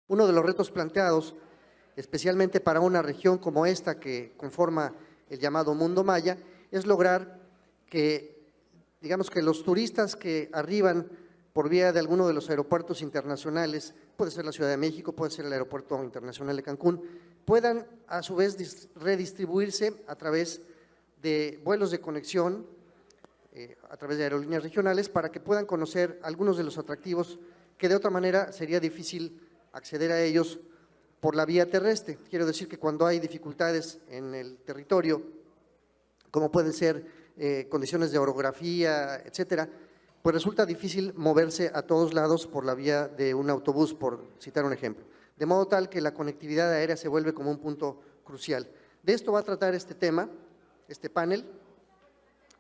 Uno de los retos planteados, especialmente para una región como esta que conforma el llamado mundo maya, es lograr que, digamos que los turistas que arriban por vía de alguno de los aeropuertos internacionales, puede ser la Ciudad de México, puede ser el Aeropuerto Internacional de Cancún, puedan a su vez redistribuirse a través de vuelos de conexión, a través de aerolíneas regionales, para que puedan conocer algunos de los atractivos que de otra manera sería difícil acceder a ellos por la vía terrestre. Quiero decir que cuando hay dificultades en el territorio, como pueden ser condiciones de orografía, etcétera, pues resulta difícil moverse a todos lados por la vía de un autobús, por citar un ejemplo. De modo tal que la conectividad aérea se vuelve como un punto crucial. De esto va a tratar este tema, este panel,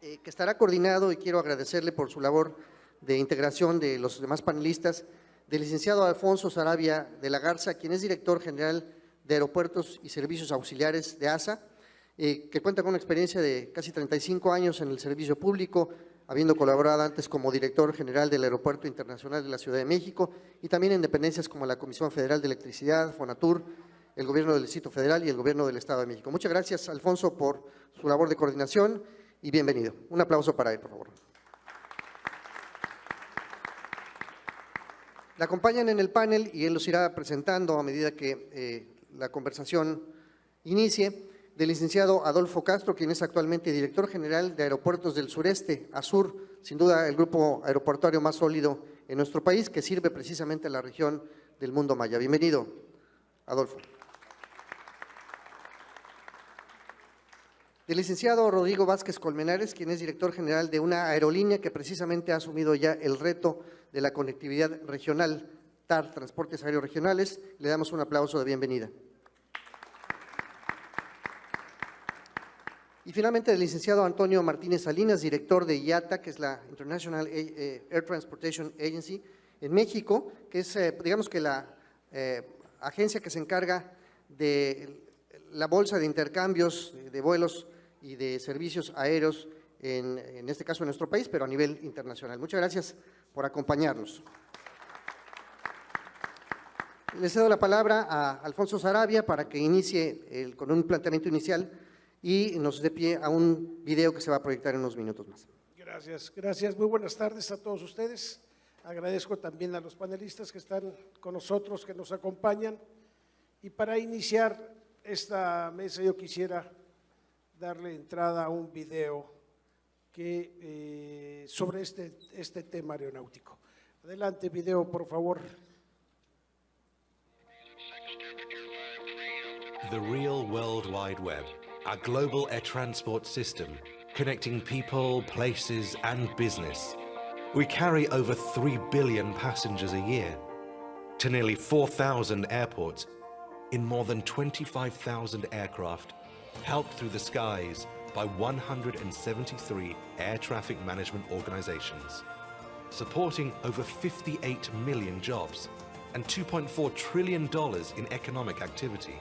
que estará coordinado, y quiero agradecerle por su labor de integración de los demás panelistas, del licenciado Alfonso Sarabia de la Garza, quien es director general de Aeropuertos y Servicios Auxiliares de ASA, que cuenta con una experiencia de casi 35 años en el servicio público, habiendo colaborado antes como director general del Aeropuerto Internacional de la Ciudad de México y también en dependencias como la Comisión Federal de Electricidad, Fonatur, el Gobierno del Distrito Federal y el Gobierno del Estado de México. Muchas gracias, Alfonso, por su labor de coordinación y bienvenido. Un aplauso para él, por favor. Le acompañan en el panel y él los irá presentando a medida que la conversación inicie, del licenciado Adolfo Castro, quien es actualmente director general de Aeropuertos del Sureste, ASUR, sin duda el grupo aeroportuario más sólido en nuestro país, que sirve precisamente a la región del mundo maya. Bienvenido, Adolfo. Del licenciado Rodrigo Vázquez Colmenares, quien es director general de una aerolínea que precisamente ha asumido ya el reto de la conectividad regional, TAR, Transportes Aéreos Regionales. Le damos un aplauso de bienvenida. Y finalmente del licenciado Antonio Martínez Salinas, director de IATA, que es la International Air Transportation Agency en México, que es, digamos que la agencia que se encarga de la bolsa de intercambios de vuelos y de servicios aéreos, en este caso en nuestro país, pero a nivel internacional. Muchas gracias por acompañarnos. Le cedo la palabra a Alfonso Sarabia para que inicie con un planteamiento inicial y nos dé pie a un video que se va a proyectar en unos minutos más. Gracias. Muy buenas tardes a todos ustedes. Agradezco también a los panelistas que están con nosotros, que nos acompañan. Y para iniciar esta mesa yo quisiera darle entrada a un video sobre este tema aeronáutico. Adelante, video, por favor. The real World Wide Web, a global air transport system connecting people, places, and business. We carry over 3 billion passengers a year to nearly 4,000 airports in more than 25,000 aircraft, helped through the skies by 173 air traffic management organizations, supporting over 58 million jobs and $2.4 trillion in economic activity.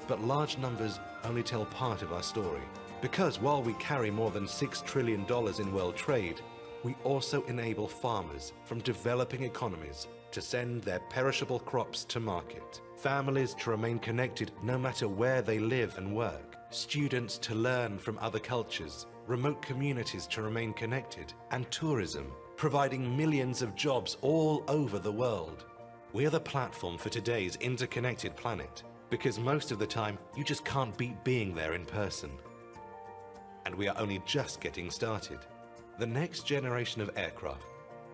But large numbers only tell part of our story, because while we carry more than $6 trillion in world trade, we also enable farmers from developing economies to send their perishable crops to market, families to remain connected no matter where they live and work, students to learn from other cultures, remote communities to remain connected, and tourism, providing millions of jobs all over the world. We are the platform for today's interconnected planet, because most of the time you just can't beat being there in person. And we are only just getting started. The next generation of aircraft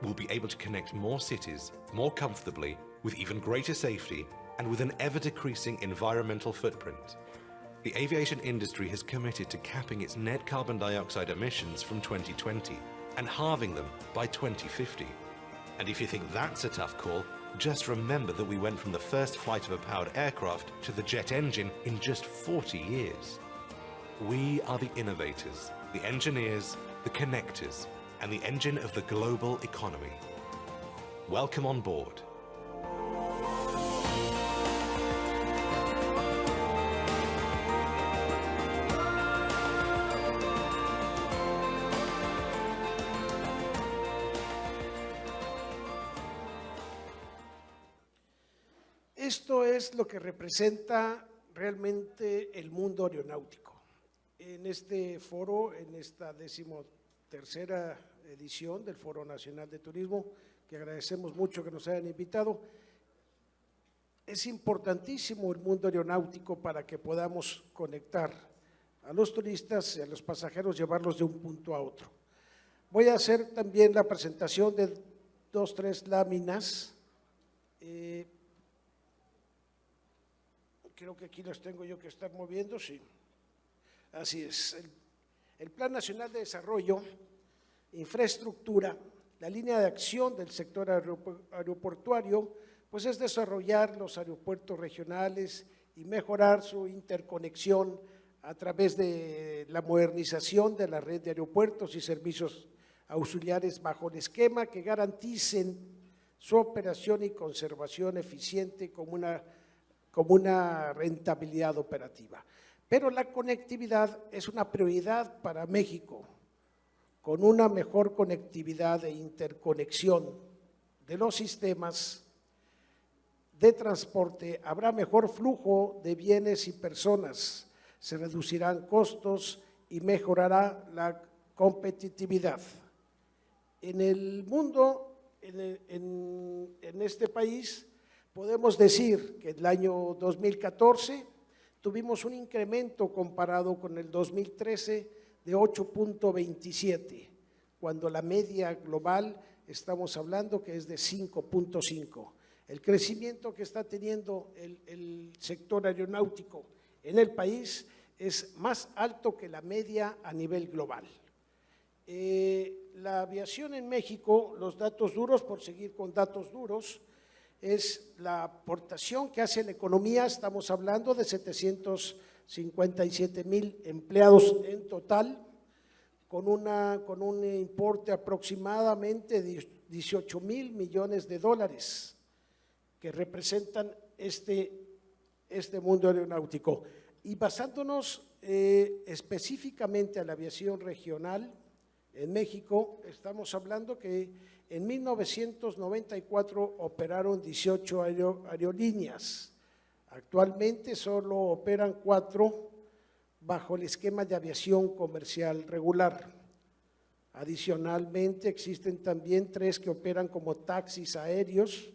will be able to connect more cities more comfortably, with even greater safety, and with an ever-decreasing environmental footprint. The aviation industry has committed to capping its net carbon dioxide emissions from 2020 and halving them by 2050. And if you think that's a tough call, just remember that we went from the first flight of a powered aircraft to the jet engine in just 40 years. We are the innovators, the engineers, the connectors, and the engine of the global economy. Welcome on board. es lo que representa realmente el mundo aeronáutico. En este foro, en esta 13ª edición del Foro Nacional de Turismo, que agradecemos mucho que nos hayan invitado, es importantísimo el mundo aeronáutico para que podamos conectar a los turistas y a los pasajeros, llevarlos de un punto a otro. Voy a hacer también la presentación de 2, 3 láminas. Creo que aquí las tengo yo que estar moviendo, sí. Así es. El Plan Nacional de Desarrollo, Infraestructura, la línea de acción del sector aeroportuario, pues es desarrollar los aeropuertos regionales y mejorar su interconexión a través de la modernización de la red de aeropuertos y servicios auxiliares bajo el esquema que garanticen su operación y conservación eficiente como una rentabilidad operativa. Pero la conectividad es una prioridad para México. Con una mejor conectividad e interconexión de los sistemas de transporte, habrá mejor flujo de bienes y personas, se reducirán costos y mejorará la competitividad. En el mundo, en este país, podemos decir que el año 2014 tuvimos un incremento comparado con el 2013 de 8.27, cuando la media global estamos hablando que es de 5.5. El crecimiento que está teniendo el sector aeronáutico en el país es más alto que la media a nivel global. La aviación en México, los datos duros, por seguir con datos duros, es la aportación que hace la economía, estamos hablando de 757,000 empleados en total, con un importe aproximadamente de 18,000 millones de dólares que representan este mundo aeronáutico. Y basándonos específicamente a la aviación regional en México, estamos hablando que en 1994 operaron 18 aerolíneas. Actualmente solo operan 4 bajo el esquema de aviación comercial regular. Adicionalmente existen también 3 que operan como taxis aéreos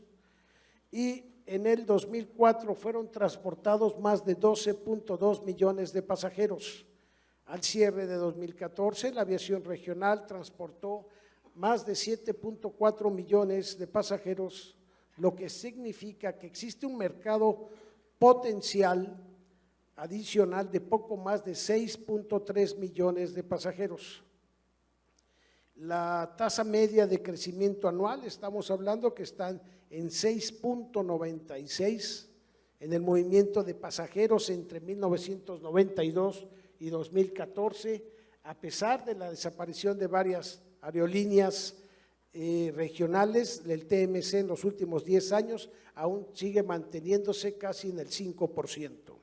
y en el 2004 fueron transportados más de 12.2 millones de pasajeros. Al cierre de 2014, la aviación regional transportó más de 7.4 millones de pasajeros, lo que significa que existe un mercado potencial adicional de poco más de 6.3 millones de pasajeros. La tasa media de crecimiento anual, estamos hablando que están en 6.96 en el movimiento de pasajeros entre 1992 y 2014, a pesar de la desaparición de varias aerolíneas regionales, el TMC en los últimos 10 años aún sigue manteniéndose casi en el 5%.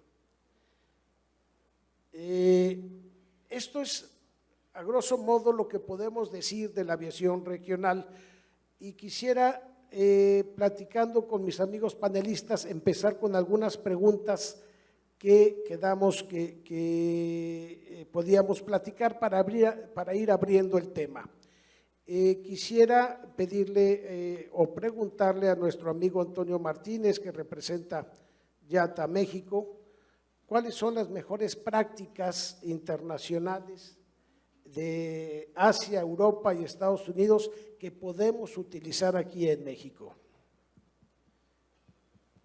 Esto es a grosso modo lo que podemos decir de la aviación regional y quisiera, platicando con mis amigos panelistas, empezar con algunas preguntas que quedamos que podíamos platicar para ir abriendo el tema. Quisiera pedirle o preguntarle a nuestro amigo Antonio Martínez, que representa YATA México, ¿cuáles son las mejores prácticas internacionales de Asia, Europa y Estados Unidos que podemos utilizar aquí en México?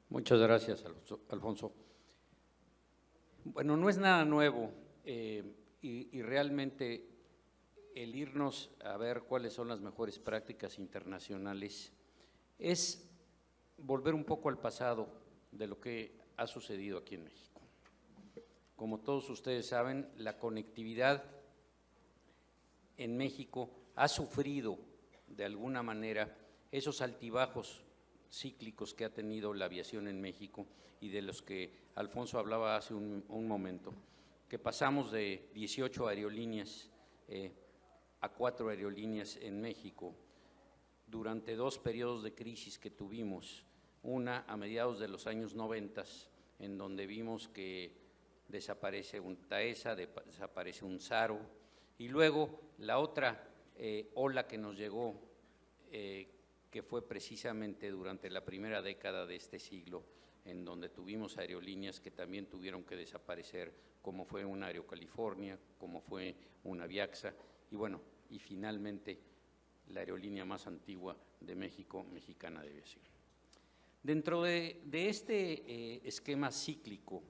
Muchas gracias, Alfonso. Bueno, no es nada nuevo y realmente el irnos a ver cuáles son las mejores prácticas internacionales es volver un poco al pasado de lo que ha sucedido aquí en México. Como todos ustedes saben, la conectividad en México ha sufrido de alguna manera esos altibajos cíclicos que ha tenido la aviación en México y de los que Alfonso hablaba hace un momento, que pasamos de 18 aerolíneas a 4 aerolíneas en México durante 2 periodos de crisis que tuvimos, una a mediados de los años 90, en donde vimos que desaparece un TAESA, desaparece un SARO, y luego la otra ola que nos llegó, que fue precisamente durante la primera década de este siglo, en donde tuvimos aerolíneas que también tuvieron que desaparecer, como fue una Aerocalifornia, como fue una Aviaxa, y bueno, y finalmente la aerolínea más antigua de México, Mexicana de Aviación. Dentro de este esquema cíclico,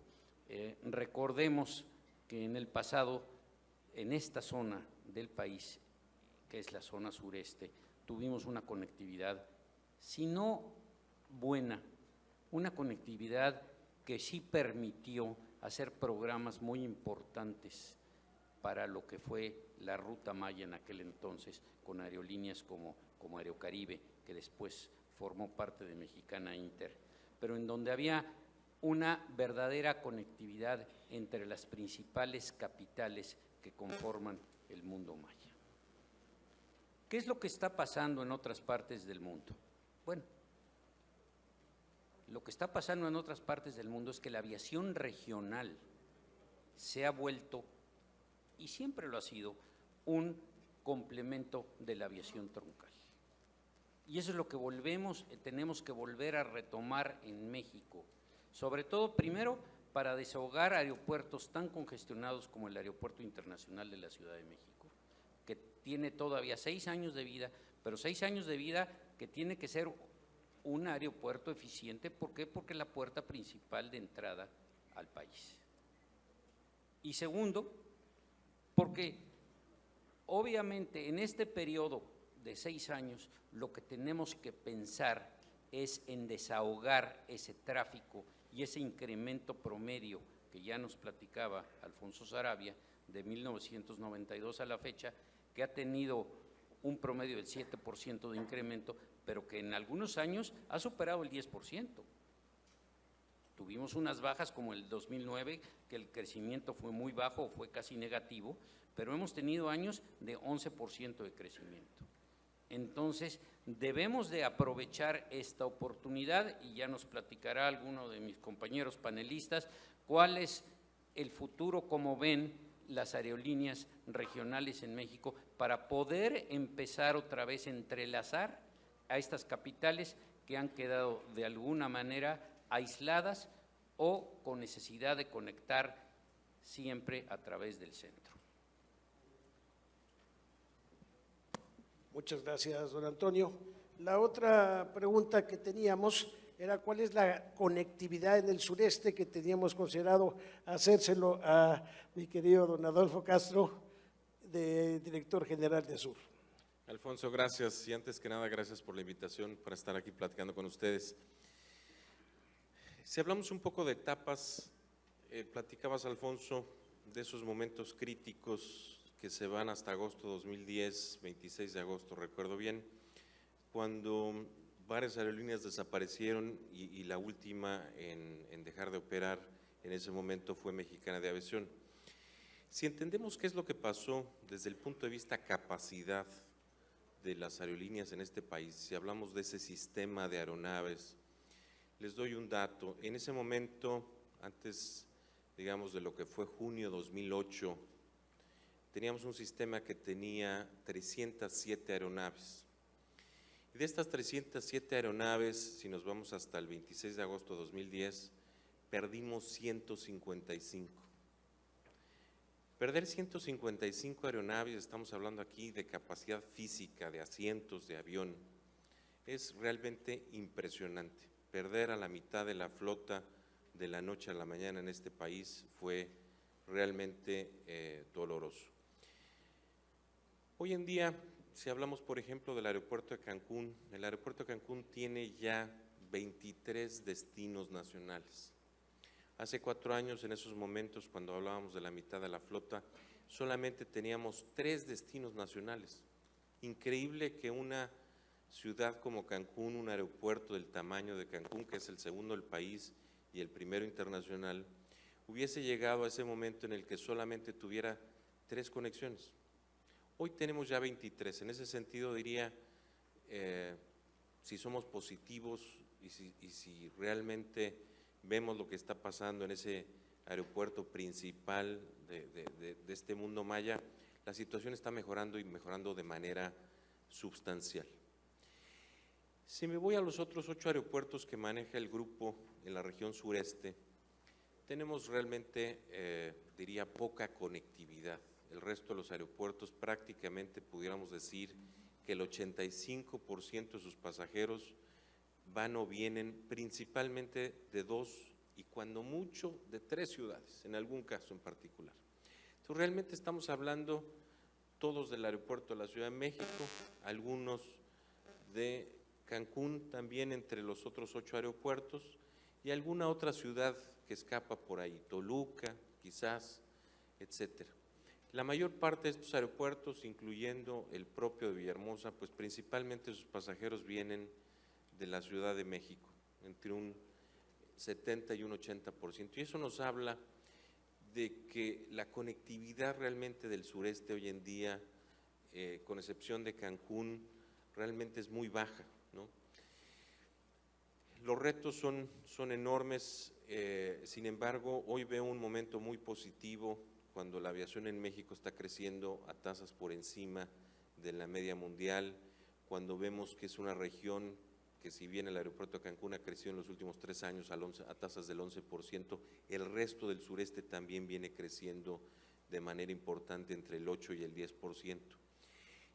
recordemos que en el pasado, en esta zona del país, que es la zona sureste, tuvimos una conectividad, si no buena, una conectividad que sí permitió hacer programas muy importantes para lo que fue la Ruta Maya en aquel entonces, con aerolíneas como Aerocaribe, que después formó parte de Mexicana Inter, pero en donde había una verdadera conectividad entre las principales capitales que conforman el mundo maya. ¿Qué es lo que está pasando en otras partes del mundo? Bueno, lo que está pasando en otras partes del mundo es que la aviación regional se ha vuelto, y siempre lo ha sido, un complemento de la aviación troncal. Y eso es lo que tenemos que volver a retomar en México, sobre todo primero para desahogar aeropuertos tan congestionados como el Aeropuerto Internacional de la Ciudad de México, que tiene todavía 6 años de vida, pero 6 años de vida que tiene que ser un aeropuerto eficiente. ¿Por qué? Porque es la puerta principal de entrada al país. Y segundo, porque obviamente en este periodo de 6 años lo que tenemos que pensar es en desahogar ese tráfico y ese incremento promedio que ya nos platicaba Alfonso Sarabia de 1992 a la fecha, que ha tenido un promedio del 7% de incremento, pero que en algunos años ha superado el 10%. Tuvimos unas bajas como el 2009, que el crecimiento fue muy bajo, fue casi negativo, pero hemos tenido años de 11% de crecimiento. Entonces, debemos de aprovechar esta oportunidad, y ya nos platicará alguno de mis compañeros panelistas cuál es el futuro, cómo ven las aerolíneas regionales en México, para poder empezar otra vez a entrelazar a estas capitales que han quedado de alguna manera aisladas o con necesidad de conectar siempre a través del centro. Muchas gracias, don Antonio. La otra pregunta que teníamos era cuál es la conectividad en el sureste, que teníamos considerado hacérselo a mi querido don Adolfo Castro, director general de Sur. Alfonso, gracias, y antes que nada, gracias por la invitación para estar aquí platicando con ustedes. Si hablamos un poco de etapas, platicabas, Alfonso, de esos momentos críticos que se van hasta agosto 2010, 26 de agosto, recuerdo bien, cuando varias aerolíneas desaparecieron y la última en dejar de operar en ese momento fue Mexicana de Aviación. Si entendemos qué es lo que pasó desde el punto de vista capacidad de las aerolíneas en este país, si hablamos de ese sistema de aeronaves, les doy un dato. En ese momento, antes, digamos, de lo que fue junio 2008, teníamos un sistema que tenía 307 aeronaves. Y de estas 307 aeronaves, si nos vamos hasta el 26 de agosto de 2010, perdimos 155. Perder 155 aeronaves, estamos hablando aquí de capacidad física, de asientos, de avión, es realmente impresionante. Perder a la mitad de la flota de la noche a la mañana en este país fue realmente doloroso. Hoy en día, si hablamos, por ejemplo, del aeropuerto de Cancún, el aeropuerto de Cancún tiene ya 23 destinos nacionales. Hace 4 años, en esos momentos, cuando hablábamos de la mitad de la flota, solamente teníamos 3 destinos nacionales. Increíble que una ciudad como Cancún, un aeropuerto del tamaño de Cancún, que es el segundo del país y el primero internacional, hubiese llegado a ese momento en el que solamente tuviera 3 conexiones. Hoy tenemos ya 23, en ese sentido diría, si somos positivos y si realmente vemos lo que está pasando en ese aeropuerto principal de este mundo maya, la situación está mejorando y mejorando de manera sustancial. Si me voy a los otros 8 aeropuertos que maneja el grupo en la región sureste, tenemos realmente, diría, poca conectividad. El resto de los aeropuertos prácticamente pudiéramos decir que el 85% de sus pasajeros van o vienen principalmente de 2 y cuando mucho de 3 ciudades, en algún caso en particular. Entonces realmente estamos hablando todos del aeropuerto de la Ciudad de México, algunos de Cancún también entre los otros 8 aeropuertos y alguna otra ciudad que escapa por ahí, Toluca quizás, etcétera. La mayor parte de estos aeropuertos, incluyendo el propio de Villahermosa, pues principalmente sus pasajeros vienen de la Ciudad de México, entre un 70 y un 80%. Y eso nos habla de que la conectividad realmente del sureste hoy en día, con excepción de Cancún, realmente es muy baja, ¿no? Los retos son enormes, sin embargo, hoy veo un momento muy positivo cuando la aviación en México está creciendo a tasas por encima de la media mundial, cuando vemos que es una región que si bien el aeropuerto de Cancún ha crecido en los últimos 3 años a tasas del 11%, el resto del sureste también viene creciendo de manera importante entre el 8 y el 10%.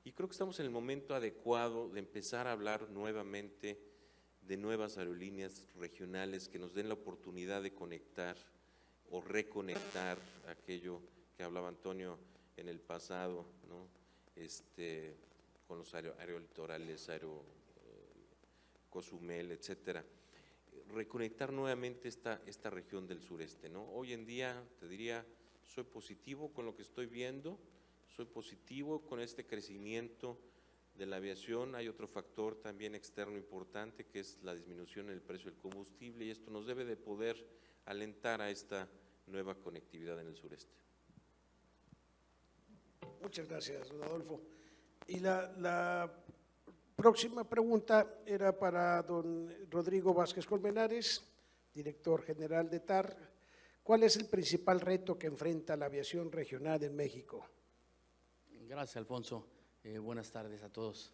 Y creo que estamos en el momento adecuado de empezar a hablar nuevamente de nuevas aerolíneas regionales que nos den la oportunidad de conectar o reconectar aquello que hablaba Antonio en el pasado, ¿no? Con los aerolitorales, Cozumel, etcétera, reconectar nuevamente esta región del sureste, ¿no? Hoy en día, te diría, soy positivo con lo que estoy viendo, soy positivo con este crecimiento de la aviación. Hay otro factor también externo importante que es la disminución en el precio del combustible y esto nos debe de poder alentar a esta nueva conectividad en el sureste. Muchas gracias, don Adolfo. Y la próxima pregunta era para don Rodrigo Vázquez Colmenares, director general de TAR. ¿Cuál es el principal reto que enfrenta la aviación regional en México? Gracias, Alfonso. Buenas tardes a todos.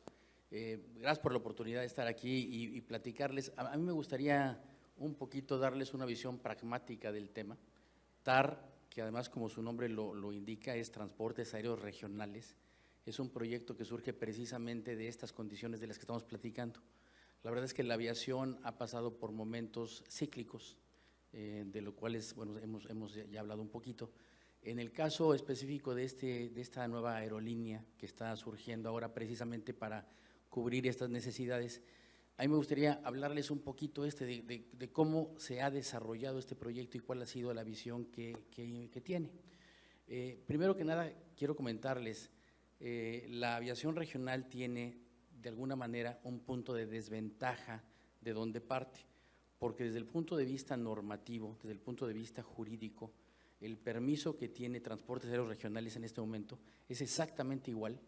Gracias por la oportunidad de estar aquí y platicarles. A mí me gustaría un poquito darles una visión pragmática del tema. TAR, que además como su nombre lo indica, es Transportes Aéreos Regionales, es un proyecto que surge precisamente de estas condiciones de las que estamos platicando. La verdad es que la aviación ha pasado por momentos cíclicos, de los cuales bueno, hemos ya hablado un poquito. En el caso específico de esta nueva aerolínea que está surgiendo ahora precisamente para cubrir estas necesidades, a mí me gustaría hablarles un poquito de cómo se ha desarrollado este proyecto y cuál ha sido la visión que tiene. Primero que nada, quiero comentarles, la aviación regional tiene de alguna manera un punto de desventaja de donde parte, porque desde el punto de vista normativo, desde el punto de vista jurídico, el permiso que tiene Transportes Aéreos Regionales en este momento es exactamente igual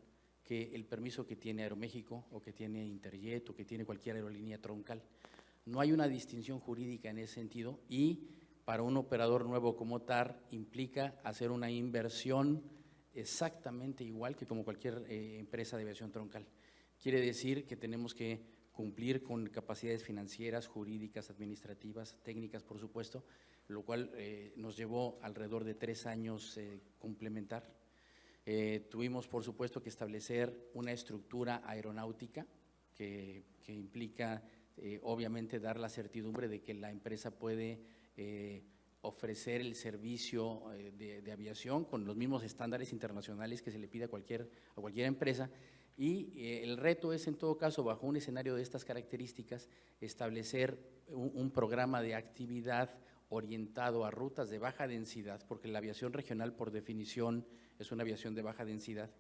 que el permiso que tiene Aeroméxico o que tiene Interjet o que tiene cualquier aerolínea troncal. No hay una distinción jurídica en ese sentido y para un operador nuevo como TAR implica hacer una inversión exactamente igual que como cualquier empresa de aviación troncal. Quiere decir que tenemos que cumplir con capacidades financieras, jurídicas, administrativas, técnicas, por supuesto, lo cual nos llevó alrededor de 3 años complementar. Tuvimos, por supuesto, que establecer una estructura aeronáutica que implica, obviamente, dar la certidumbre de que la empresa puede ofrecer el servicio de aviación con los mismos estándares internacionales que se le pide a cualquier empresa. Y el reto es, en todo caso, bajo un escenario de estas características, establecer un programa de actividad orientado a rutas de baja densidad, porque la aviación regional, por definición, es una aviación de baja densidad.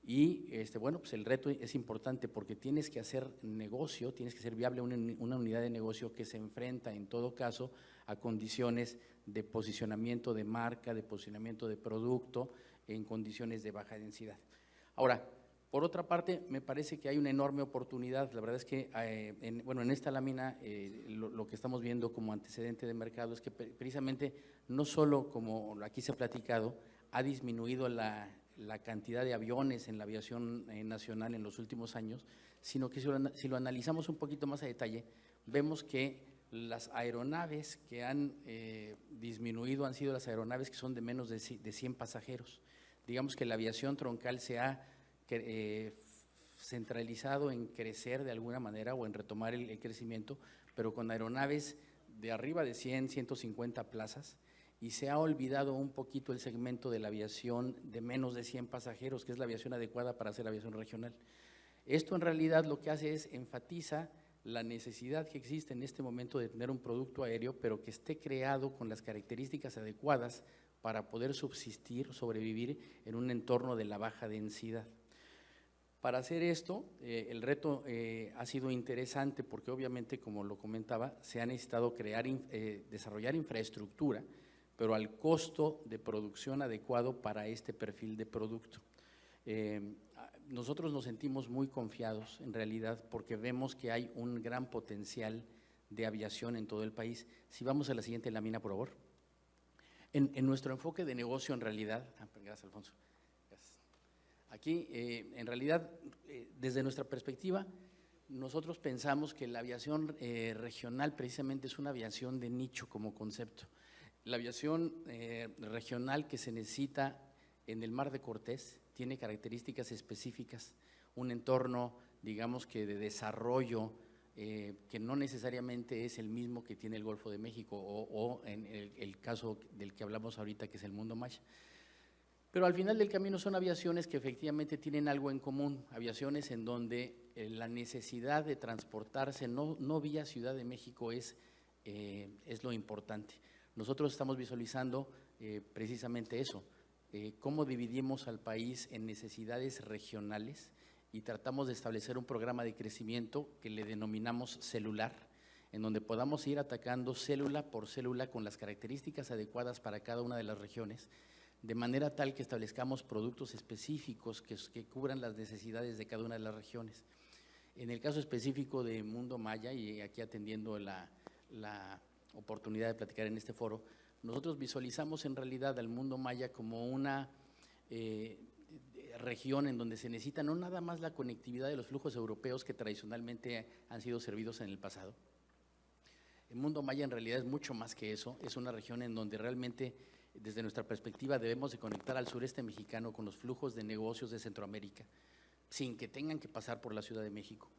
Y bueno, pues el reto es importante porque tienes que hacer negocio, tienes que ser viable una unidad de negocio que se enfrenta, en todo caso, a condiciones de posicionamiento de marca, de posicionamiento de producto en condiciones de baja densidad. Ahora, Por otra parte, me parece que hay una enorme oportunidad. La verdad es que, en esta lámina lo que estamos viendo como antecedente de mercado es que precisamente no solo, como aquí se ha platicado, ha disminuido la cantidad de aviones en la aviación nacional en los últimos años, sino que si lo analizamos un poquito más a detalle, vemos que las aeronaves que han disminuido han sido las aeronaves que son de menos de 100 pasajeros. Digamos que la aviación troncal se ha centralizado en crecer de alguna manera o en retomar el crecimiento, pero con aeronaves de arriba de 100, 150 plazas, y se ha olvidado un poquito el segmento de la aviación de menos de 100 pasajeros, que es la aviación adecuada para hacer aviación regional. Esto en realidad lo que hace es enfatiza la necesidad que existe en este momento de tener un producto aéreo, pero que esté creado con las características adecuadas para poder subsistir, sobrevivir en un entorno de la baja densidad. Para hacer esto, el reto ha sido interesante porque obviamente, como lo comentaba, se ha necesitado desarrollar infraestructura, pero al costo de producción adecuado para este perfil de producto. Nosotros nos sentimos muy confiados en realidad porque vemos que hay un gran potencial de aviación en todo el país. Si vamos a la siguiente lámina, por favor. En nuestro enfoque de negocio en realidad, gracias Alfonso, gracias. Aquí en realidad desde nuestra perspectiva nosotros pensamos que la aviación regional precisamente es una aviación de nicho como concepto. La aviación regional que se necesita en el Mar de Cortés tiene características específicas, un entorno, digamos que de desarrollo que no necesariamente es el mismo que tiene el Golfo de México o en el caso del que hablamos ahorita, que es el Mundo Maya. Pero al final del camino son aviaciones que efectivamente tienen algo en común, aviaciones en donde la necesidad de transportarse no vía Ciudad de México es lo importante. Nosotros estamos visualizando precisamente eso, cómo dividimos al país en necesidades regionales y tratamos de establecer un programa de crecimiento que le denominamos celular, en donde podamos ir atacando célula por célula con las características adecuadas para cada una de las regiones, de manera tal que establezcamos productos específicos que cubran las necesidades de cada una de las regiones. En el caso específico de Mundo Maya, y aquí atendiendo la oportunidad de platicar en este foro, nosotros visualizamos en realidad al Mundo Maya como una región en donde se necesita no nada más la conectividad de los flujos europeos que tradicionalmente han sido servidos en el pasado. El Mundo Maya en realidad es mucho más que eso, es una región en donde realmente desde nuestra perspectiva debemos de conectar al sureste mexicano con los flujos de negocios de Centroamérica, sin que tengan que pasar por la Ciudad de México,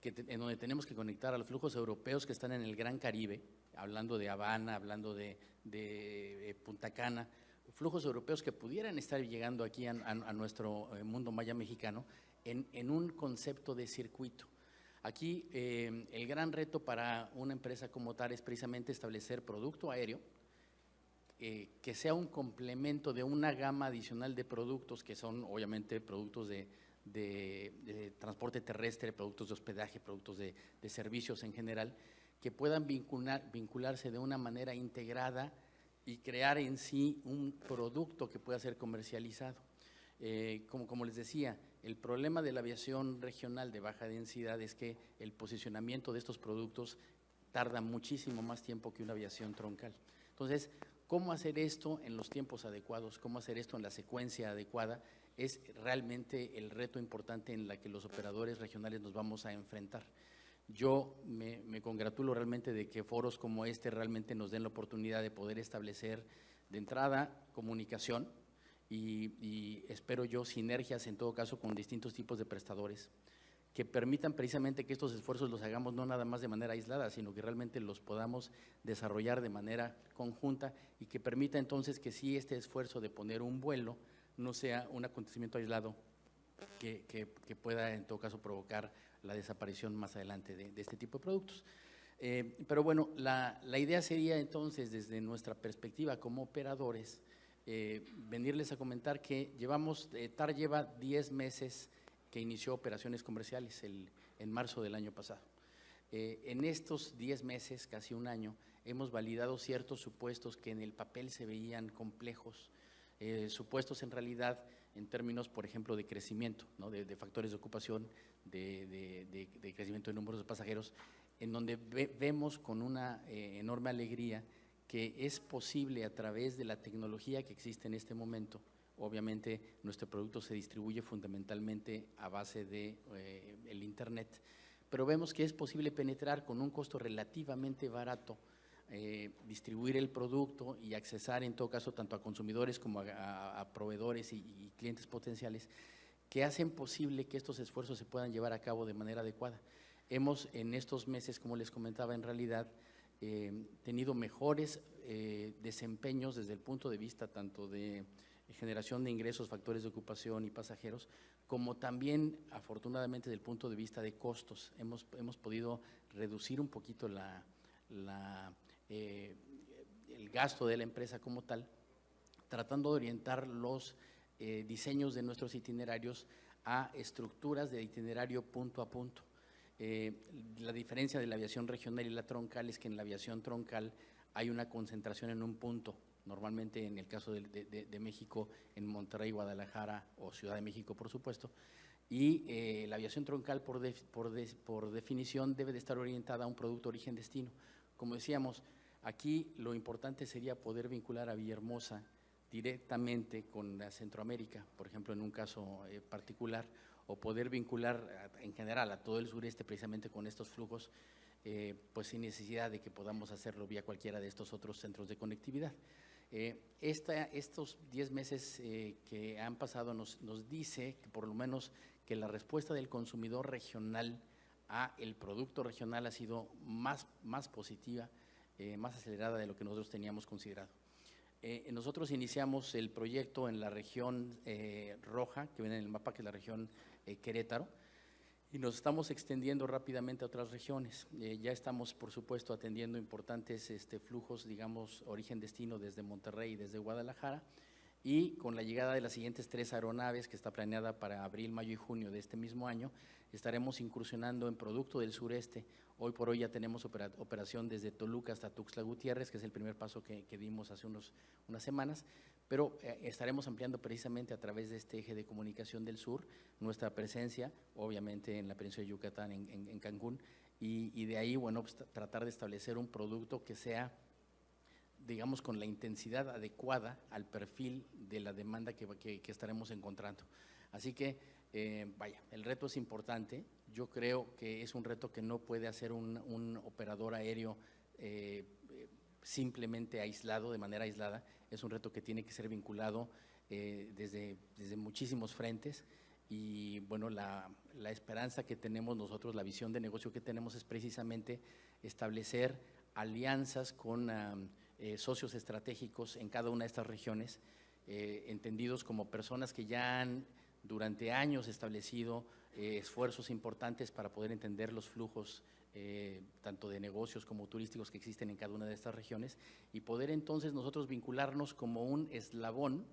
en donde tenemos que conectar a los flujos europeos que están en el Gran Caribe, hablando de Habana, hablando de Punta Cana, flujos europeos que pudieran estar llegando aquí a nuestro Mundo Maya mexicano en un concepto de circuito. Aquí el gran reto para una empresa como TAR es precisamente establecer producto aéreo que sea un complemento de una gama adicional de productos que son obviamente productos de transporte terrestre, productos de hospedaje, productos de servicios en general, que puedan vincularse de una manera integrada y crear en sí un producto que pueda ser comercializado. Como les decía, el problema de la aviación regional de baja densidad es que el posicionamiento de estos productos tarda muchísimo más tiempo que una aviación troncal. Entonces, ¿cómo hacer esto en los tiempos adecuados? ¿Cómo hacer esto en la secuencia adecuada? Es realmente el reto importante en la que los operadores regionales nos vamos a enfrentar. Yo me congratulo realmente de que foros como este realmente nos den la oportunidad de poder establecer de entrada comunicación y espero yo sinergias en todo caso con distintos tipos de prestadores que permitan precisamente que estos esfuerzos los hagamos no nada más de manera aislada, sino que realmente los podamos desarrollar de manera conjunta y que permita entonces que sí este esfuerzo de poner un vuelo no sea un acontecimiento aislado que pueda en todo caso provocar la desaparición más adelante de este tipo de productos. Pero bueno, la idea sería entonces desde nuestra perspectiva como operadores venirles a comentar que TAR lleva 10 meses que inició operaciones comerciales en marzo del año pasado. En estos 10 meses, casi un año, hemos validado ciertos supuestos que en el papel se veían complejos, supuestos en realidad en términos, por ejemplo, de crecimiento, ¿no? de factores de ocupación, de crecimiento de números de pasajeros, en donde vemos con una enorme alegría que es posible a través de la tecnología que existe en este momento. Obviamente nuestro producto se distribuye fundamentalmente a base de el Internet, pero vemos que es posible penetrar con un costo relativamente barato, distribuir el producto y accesar en todo caso tanto a consumidores como a proveedores y clientes potenciales que hacen posible que estos esfuerzos se puedan llevar a cabo de manera adecuada. Hemos en estos meses, como les comentaba, en realidad tenido mejores desempeños desde el punto de vista tanto de generación de ingresos, factores de ocupación y pasajeros, como también afortunadamente desde el punto de vista de costos. Hemos podido reducir un poquito el gasto de la empresa como tal, tratando de orientar los diseños de nuestros itinerarios a estructuras de itinerario punto a punto. La diferencia de la aviación regional y la troncal es que en la aviación troncal hay una concentración en un punto, normalmente en el caso de México, en Monterrey, Guadalajara o Ciudad de México, por supuesto, y la aviación troncal por definición debe de estar orientada a un producto origen-destino. Como decíamos, aquí lo importante sería poder vincular a Villahermosa directamente con la Centroamérica, por ejemplo, en un caso particular, o poder vincular en general a todo el sureste precisamente con estos flujos, pues sin necesidad de que podamos hacerlo vía cualquiera de estos otros centros de conectividad. Estos 10 meses que han pasado nos dice que por lo menos que la respuesta del consumidor regional a el producto regional ha sido más positiva, más acelerada de lo que nosotros teníamos considerado. Nosotros iniciamos el proyecto en la región roja, que viene en el mapa, que es la región Querétaro, y nos estamos extendiendo rápidamente a otras regiones. Ya estamos, por supuesto, atendiendo importantes flujos, digamos, origen-destino desde Monterrey y desde Guadalajara, y con la llegada de las siguientes 3 aeronaves, que está planeada para abril, mayo y junio de este mismo año, estaremos incursionando en producto del sureste. Hoy por hoy ya tenemos operación desde Toluca hasta Tuxtla Gutiérrez, que es el primer paso que dimos hace unas semanas, pero estaremos ampliando precisamente a través de este eje de comunicación del sur nuestra presencia, obviamente en la península de Yucatán, en Cancún, y de ahí, bueno, pues, tratar de establecer un producto que sea, digamos, con la intensidad adecuada al perfil de la demanda que estaremos encontrando. Así que, vaya, el reto es importante. Yo creo que es un reto que no puede hacer un operador aéreo simplemente aislado, de manera aislada. Es un reto que tiene que ser vinculado desde muchísimos frentes. Y bueno, la esperanza que tenemos nosotros, la visión de negocio que tenemos es precisamente establecer alianzas con socios estratégicos en cada una de estas regiones, entendidos como personas que ya han durante años establecido esfuerzos importantes para poder entender los flujos tanto de negocios como turísticos que existen en cada una de estas regiones, y poder entonces nosotros vincularnos como un eslabón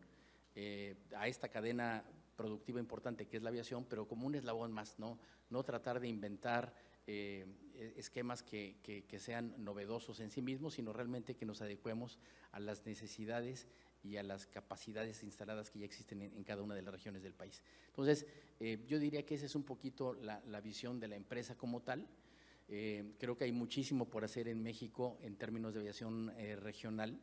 a esta cadena productiva importante que es la aviación, pero como un eslabón más, no tratar de inventar esquemas que sean novedosos en sí mismos, sino realmente que nos adecuemos a las necesidades y a las capacidades instaladas que ya existen en cada una de las regiones del país. Entonces, yo diría que esa es un poquito la visión de la empresa como tal. Creo que hay muchísimo por hacer en México en términos de aviación regional.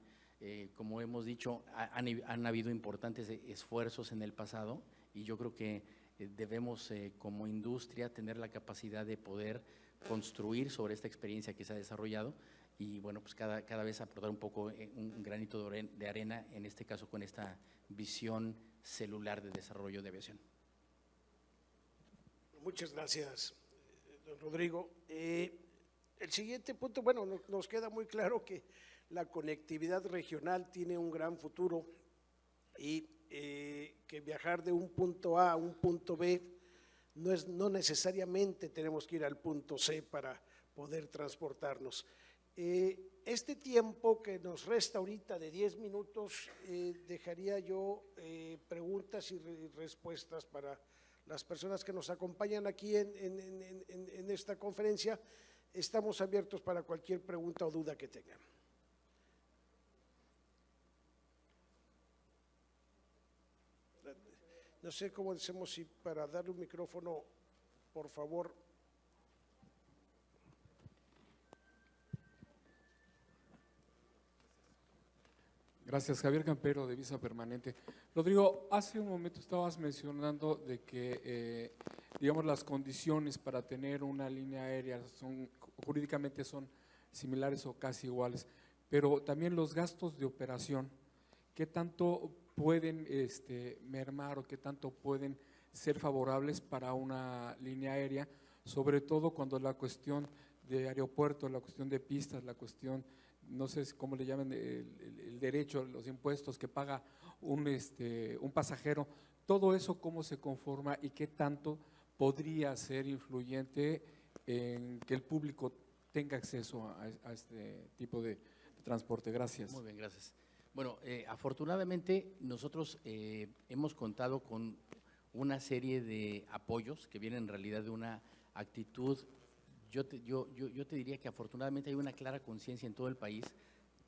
Como hemos dicho, han habido importantes esfuerzos en el pasado, y yo creo que debemos como industria tener la capacidad de poder construir sobre esta experiencia que se ha desarrollado y bueno, pues cada vez aportar un poco un granito de arena, en este caso con esta visión celular de desarrollo de aviación. Muchas gracias, don Rodrigo. El siguiente punto, bueno, nos queda muy claro que la conectividad regional tiene un gran futuro y que viajar de un punto A a un punto B no necesariamente tenemos que ir al punto C para poder transportarnos. Este tiempo que nos resta ahorita de 10 minutos, dejaría yo preguntas y respuestas para las personas que nos acompañan aquí en esta conferencia. Estamos abiertos para cualquier pregunta o duda que tengan. No sé cómo decimos, si para darle un micrófono, por favor. Gracias, Javier Campero, de Visa Permanente. Rodrigo, hace un momento estabas mencionando de que, digamos, las condiciones para tener una línea aérea jurídicamente son similares o casi iguales, pero también los gastos de operación, ¿qué tanto pueden mermar o qué tanto pueden ser favorables para una línea aérea, sobre todo cuando la cuestión de aeropuerto, la cuestión de pistas, la cuestión, no sé cómo le llaman, el derecho, los impuestos que paga un pasajero, todo eso cómo se conforma y qué tanto podría ser influyente en que el público tenga acceso a este tipo de transporte. Gracias. Muy bien, gracias. Bueno, afortunadamente nosotros hemos contado con una serie de apoyos que vienen en realidad de una actitud. Yo te diría que afortunadamente hay una clara conciencia en todo el país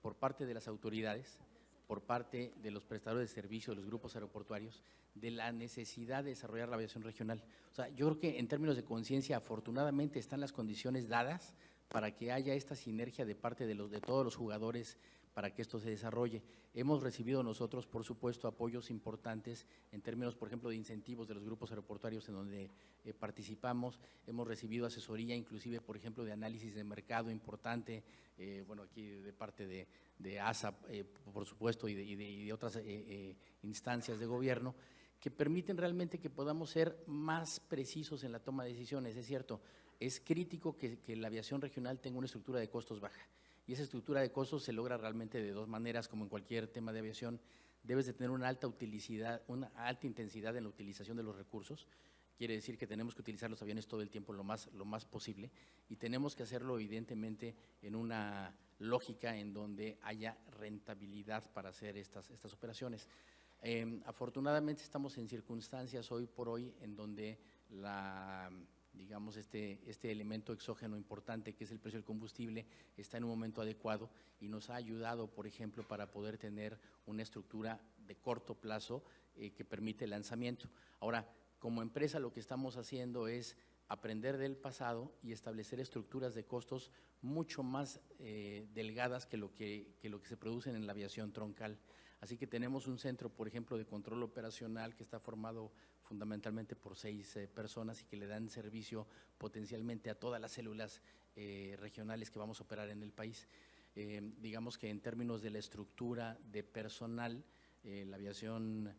por parte de las autoridades, por parte de los prestadores de servicios, de los grupos aeroportuarios, de la necesidad de desarrollar la aviación regional. O sea, yo creo que en términos de conciencia, afortunadamente están las condiciones dadas para que haya esta sinergia de parte de todos los jugadores para que esto se desarrolle. Hemos recibido nosotros, por supuesto, apoyos importantes en términos, por ejemplo, de incentivos de los grupos aeroportuarios en donde participamos. Hemos recibido asesoría, inclusive, por ejemplo, de análisis de mercado importante, bueno, aquí de parte de ASA, por supuesto, y de otras instancias de gobierno, que permiten realmente que podamos ser más precisos en la toma de decisiones. Es cierto, es crítico que la aviación regional tenga una estructura de costos baja. Y esa estructura de costos se logra realmente de dos maneras, como en cualquier tema de aviación. Debes de tener una alta intensidad en la utilización de los recursos. Quiere decir que tenemos que utilizar los aviones todo el tiempo lo más posible, y tenemos que hacerlo evidentemente en una lógica en donde haya rentabilidad para hacer estas operaciones. Afortunadamente estamos en circunstancias hoy por hoy en donde digamos, este elemento exógeno importante que es el precio del combustible está en un momento adecuado y nos ha ayudado, por ejemplo, para poder tener una estructura de corto plazo que permite el lanzamiento. Ahora, como empresa lo que estamos haciendo es aprender del pasado y establecer estructuras de costos mucho más delgadas que lo que se producen en la aviación troncal. Así que tenemos un centro, por ejemplo, de control operacional que está formado fundamentalmente por 6 personas y que le dan servicio potencialmente a todas las células regionales que vamos a operar en el país. Digamos que en términos de la estructura de personal, la aviación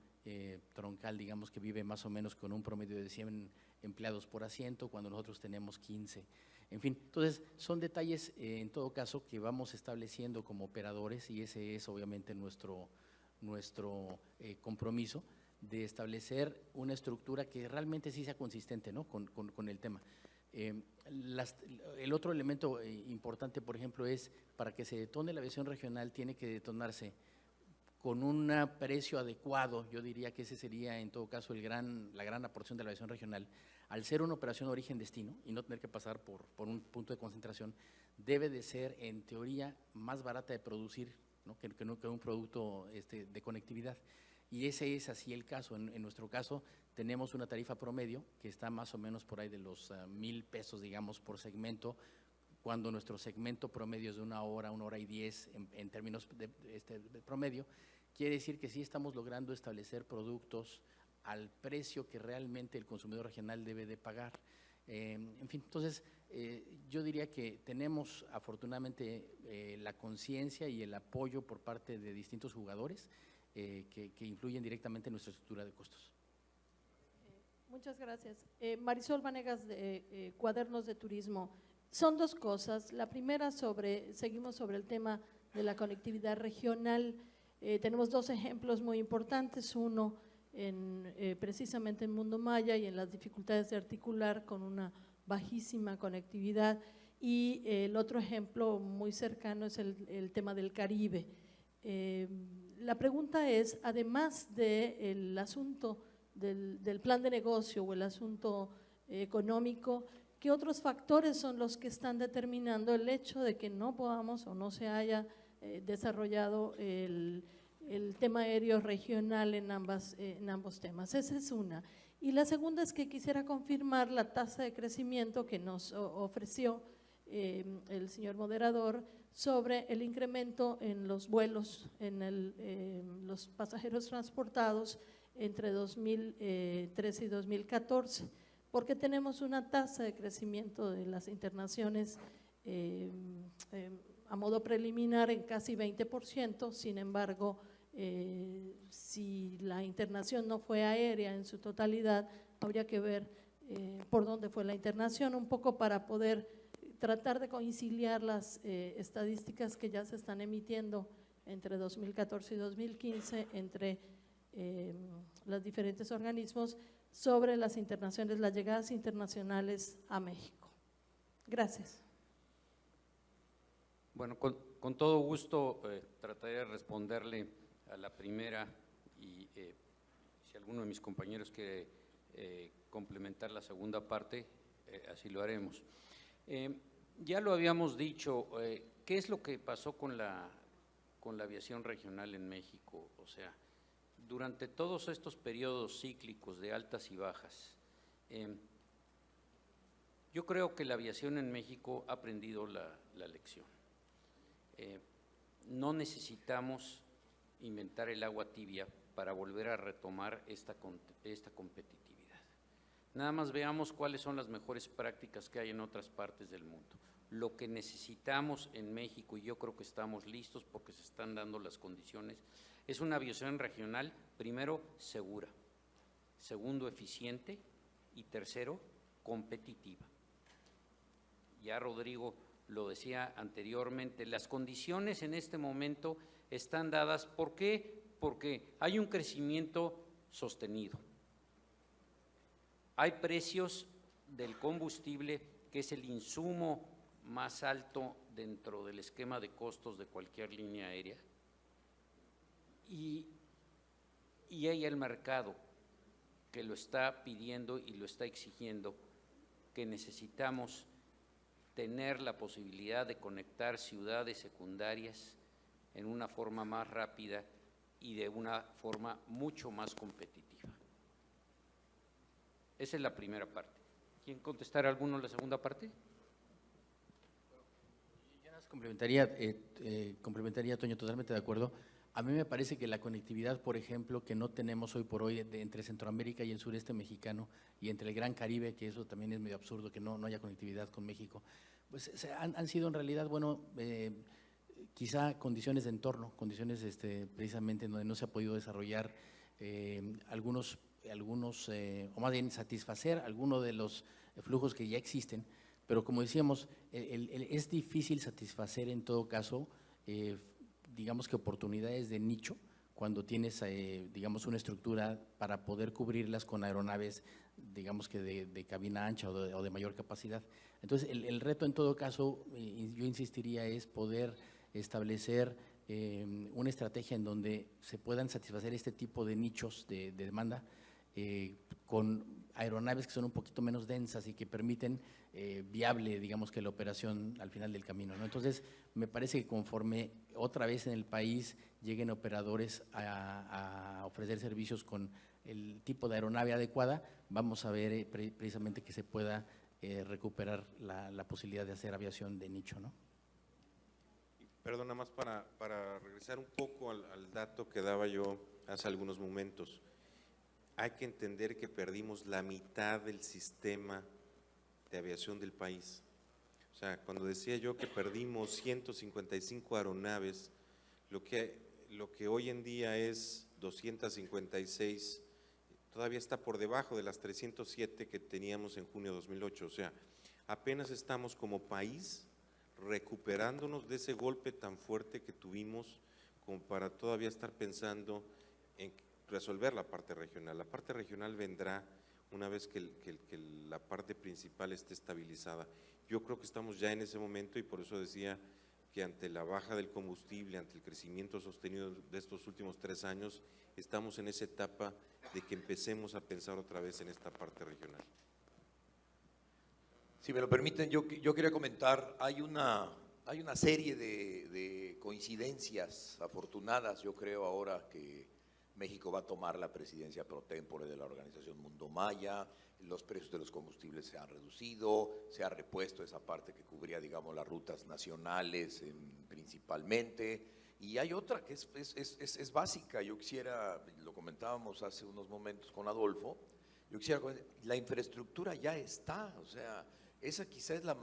troncal, digamos que vive más o menos con un promedio de 100 empleados por asiento, cuando nosotros tenemos 15. En fin, entonces son detalles en todo caso que vamos estableciendo como operadores, y ese es obviamente nuestro compromiso de establecer una estructura que realmente sí sea consistente, ¿no?, con el tema. El otro elemento importante, por ejemplo, es para que se detone la aviación regional tiene que detonarse con un precio adecuado. Yo diría que ese sería en todo caso la gran aportación de la aviación regional. Al ser una operación origen-destino y no tener que pasar por un punto de concentración, debe de ser en teoría más barata de producir, ¿no?, que un producto de conectividad. Y ese es así el caso. En nuestro caso tenemos una tarifa promedio que está más o menos por ahí de los 1,000 pesos, digamos, por segmento, cuando nuestro segmento promedio es de 1 hora y 10 en términos de promedio. Quiere decir que sí estamos logrando establecer productos al precio que realmente el consumidor regional debe de pagar. En fin, entonces yo diría que tenemos afortunadamente la conciencia y el apoyo por parte de distintos jugadores que influyen directamente en nuestra estructura de costos. Muchas gracias. Marisol Vanegas, de Cuadernos de Turismo. Son dos cosas. La primera, seguimos sobre el tema de la conectividad regional. Tenemos dos ejemplos muy importantes. Uno, precisamente en Mundo Maya y en las dificultades de articular con una bajísima conectividad. Y el otro ejemplo muy cercano es el tema del Caribe. La pregunta es, además del asunto del plan de negocio o el asunto económico, ¿qué otros factores son los que están determinando el hecho de que no podamos o no se haya desarrollado el tema aéreo regional en ambos temas. Esa es una. Y la segunda es que quisiera confirmar la tasa de crecimiento que nos ofreció el señor moderador sobre el incremento en los vuelos, en los pasajeros transportados entre 2013 y 2014, porque tenemos una tasa de crecimiento de las internaciones a modo preliminar en casi 20%, sin embargo, si la internación no fue aérea en su totalidad, habría que ver por dónde fue la internación, un poco para poder tratar de conciliar las estadísticas que ya se están emitiendo entre 2014 y 2015 entre los diferentes organismos sobre las internaciones, las llegadas internacionales a México. Gracias. Bueno, con todo gusto trataré de responderle a la primera y si alguno de mis compañeros quiere complementar la segunda parte, así lo haremos. Ya lo habíamos dicho, ¿qué es lo que pasó con la aviación regional en México? O sea, durante todos estos periodos cíclicos de altas y bajas, yo creo que la aviación en México ha aprendido la lección. No necesitamos inventar el agua tibia para volver a retomar esta competitividad. Nada más veamos cuáles son las mejores prácticas que hay en otras partes del mundo. Lo que necesitamos en México, y yo creo que estamos listos porque se están dando las condiciones, es una aviación regional, primero, segura, segundo, eficiente y tercero, competitiva. Ya Rodrigo lo decía anteriormente, las condiciones en este momento están dadas, ¿por qué? Porque hay un crecimiento sostenido. Hay precios del combustible, que es el insumo más alto dentro del esquema de costos de cualquier línea aérea, y hay el mercado que lo está pidiendo y lo está exigiendo, que necesitamos tener la posibilidad de conectar ciudades secundarias en una forma más rápida y de una forma mucho más competitiva. Esa es la primera parte. ¿Quién contestará alguno la segunda parte? Yo las complementaría, Toño, totalmente de acuerdo. A mí me parece que la conectividad, por ejemplo, que no tenemos hoy por hoy entre Centroamérica y el sureste mexicano y entre el Gran Caribe, que eso también es medio absurdo, que no haya conectividad con México, pues han sido en realidad, bueno, quizá condiciones de entorno, condiciones precisamente donde no se ha podido desarrollar algunos o más bien satisfacer algunos de los flujos que ya existen, pero como decíamos, es difícil satisfacer en todo caso, digamos que oportunidades de nicho, cuando tienes, digamos, una estructura para poder cubrirlas con aeronaves, digamos que de cabina ancha o de mayor capacidad. Entonces, el reto en todo caso, yo insistiría, es poder establecer una estrategia en donde se puedan satisfacer este tipo de nichos de demanda con aeronaves que son un poquito menos densas y que permiten viable, digamos que la operación al final del camino, ¿no? Entonces, me parece que conforme otra vez en el país lleguen operadores a ofrecer servicios con el tipo de aeronave adecuada, vamos a ver precisamente que se pueda recuperar la posibilidad de hacer aviación de nicho, ¿no? Perdón, nada más para regresar un poco al dato que daba yo hace algunos momentos. Hay que entender que perdimos la mitad del sistema de aviación del país. O sea, cuando decía yo que perdimos 155 aeronaves, lo que hoy en día es 256, todavía está por debajo de las 307 que teníamos en junio de 2008. O sea, apenas estamos como país recuperándonos de ese golpe tan fuerte que tuvimos como para todavía estar pensando en resolver la parte regional. La parte regional vendrá una vez que la parte principal esté estabilizada. Yo creo que estamos ya en ese momento y por eso decía que ante la baja del combustible, ante el crecimiento sostenido de estos últimos 3 años, estamos en esa etapa de que empecemos a pensar otra vez en esta parte regional. Si me lo permiten, yo quería comentar, hay una serie de coincidencias afortunadas, yo creo, ahora que México va a tomar la presidencia pro tempore de la Organización Mundo Maya, los precios de los combustibles se han reducido, se ha repuesto esa parte que cubría, digamos, las rutas nacionales principalmente, y hay otra que es básica. Yo quisiera, lo comentábamos hace unos momentos con Adolfo, yo quisiera, la infraestructura ya está, o sea, esa quizá es la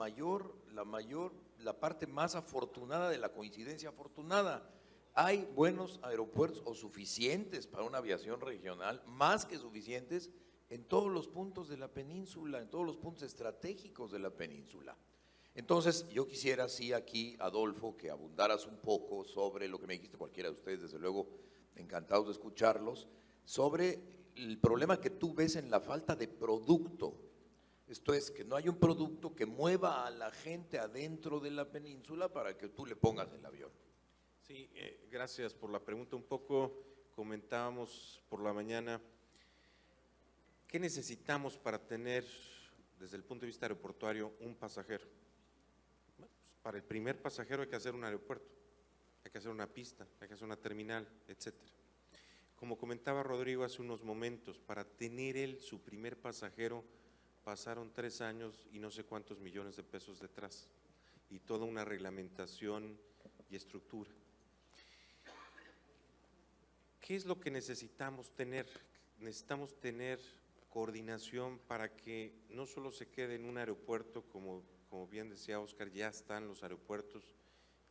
parte más afortunada de la coincidencia afortunada. Hay buenos aeropuertos o suficientes para una aviación regional, más que suficientes en todos los puntos de la península, en todos los puntos estratégicos de la península. Entonces, yo quisiera, sí, aquí, Adolfo, que abundaras un poco sobre lo que me dijiste, cualquiera de ustedes, desde luego, encantados de escucharlos, sobre el problema que tú ves en la falta de producto. Esto es, que no hay un producto que mueva a la gente adentro de la península para que tú le pongas el avión. Sí, gracias por la pregunta. Un poco comentábamos por la mañana, ¿qué necesitamos para tener, desde el punto de vista aeroportuario, un pasajero? Bueno, pues para el primer pasajero hay que hacer un aeropuerto, hay que hacer una pista, hay que hacer una terminal, etcétera. Como comentaba Rodrigo hace unos momentos, para tener él su primer pasajero pasaron 3 años y no sé cuántos millones de pesos detrás, y toda una reglamentación y estructura. ¿Qué es lo que necesitamos tener? Necesitamos tener coordinación para que no solo se quede en un aeropuerto, como bien decía Oscar, ya están los aeropuertos,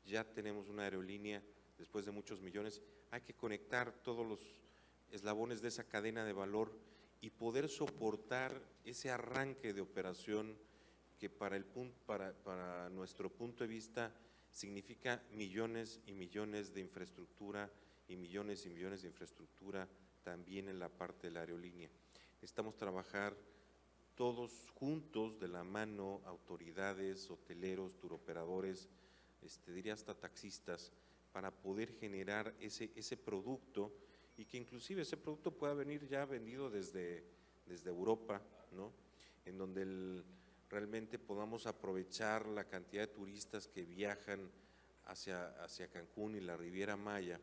ya tenemos una aerolínea después de muchos millones, hay que conectar todos los eslabones de esa cadena de valor y poder soportar ese arranque de operación que para nuestro punto de vista significa millones y millones de infraestructura y millones de infraestructura también en la parte de la aerolínea. Necesitamos trabajar todos juntos de la mano, autoridades, hoteleros, turoperadores, diría hasta taxistas, para poder generar ese producto y que inclusive ese producto pueda venir ya vendido desde Europa, ¿no? En donde realmente podamos aprovechar la cantidad de turistas que viajan hacia Cancún y la Riviera Maya,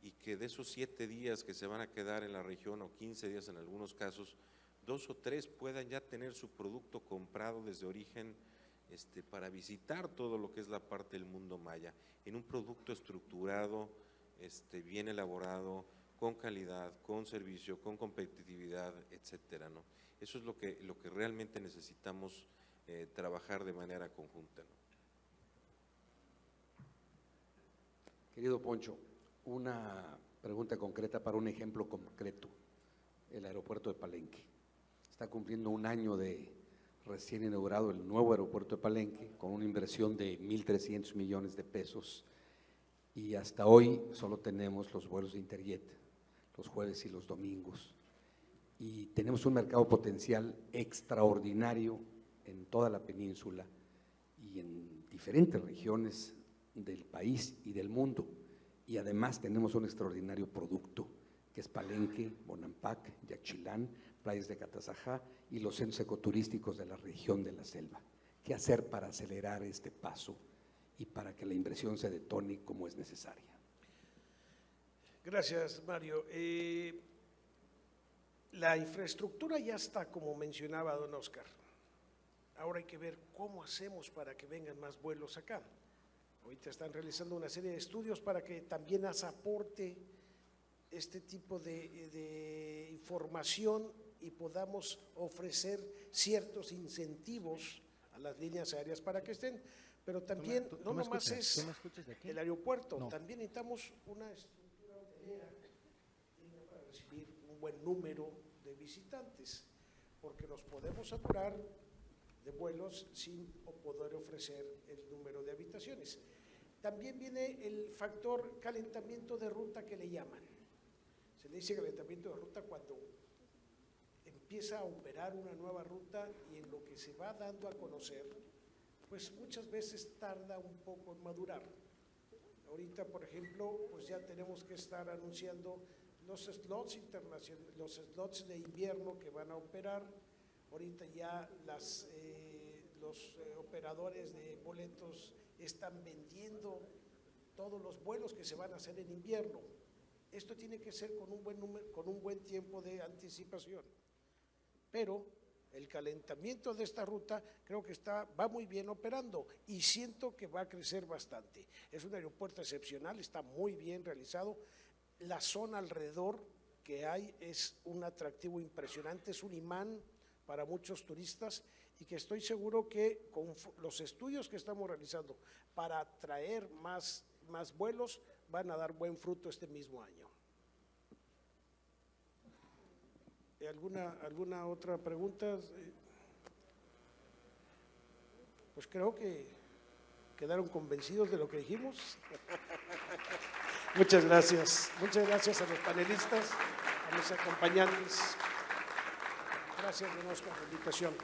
y que de esos 7 días que se van a quedar en la región, o 15 días en algunos casos, 2 o 3 puedan ya tener su producto comprado desde origen, para visitar todo lo que es la parte del mundo maya, en un producto estructurado, bien elaborado, con calidad, con servicio, con competitividad, etcétera, ¿no? Eso es lo que realmente necesitamos trabajar de manera conjunta, ¿no? Querido Poncho, una pregunta concreta para un ejemplo concreto. El aeropuerto de Palenque. Está cumpliendo 1 año de recién inaugurado el nuevo aeropuerto de Palenque, con una inversión de 1.300 millones de pesos, y hasta hoy solo tenemos los vuelos de Interjet, los jueves y los domingos, y tenemos un mercado potencial extraordinario en toda la península y en diferentes regiones del país y del mundo, y además tenemos un extraordinario producto que es Palenque, Bonampak, Yaxchilán, playas de Catazajá y los centros ecoturísticos de la región de la selva. ¿Qué hacer para acelerar este paso y para que la inversión se detone como es necesaria? Gracias, Mario. La infraestructura ya está, como mencionaba don Oscar. Ahora hay que ver cómo hacemos para que vengan más vuelos acá. Ahorita están realizando una serie de estudios para que también nos aporte este tipo de información y podamos ofrecer ciertos incentivos a las líneas aéreas para que estén, pero también no nomás es el aeropuerto, también necesitamos una estructura hotelera para recibir un buen número de visitantes, porque nos podemos saturar de vuelos sin poder ofrecer el número de habitaciones. También viene el factor calentamiento de ruta que le llaman. Se le dice calentamiento de ruta cuando empieza a operar una nueva ruta y en lo que se va dando a conocer, pues muchas veces tarda un poco en madurar. Ahorita, por ejemplo, pues ya tenemos que estar anunciando los slots internacionales, los slots de invierno que van a operar. Ahorita ya los operadores de boletos están vendiendo todos los vuelos que se van a hacer en invierno. Esto tiene que ser con un buen tiempo de anticipación. Pero el calentamiento de esta ruta creo que va muy bien operando y siento que va a crecer bastante. Es un aeropuerto excepcional, está muy bien realizado. La zona alrededor que hay es un atractivo impresionante, es un imán para muchos turistas y que estoy seguro que con los estudios que estamos realizando para atraer más vuelos van a dar buen fruto este mismo año. ¿Alguna otra pregunta? Pues creo que quedaron convencidos de lo que dijimos. Muchas gracias a los panelistas, a mis acompañantes. Gracias, don Oscar, por la invitación.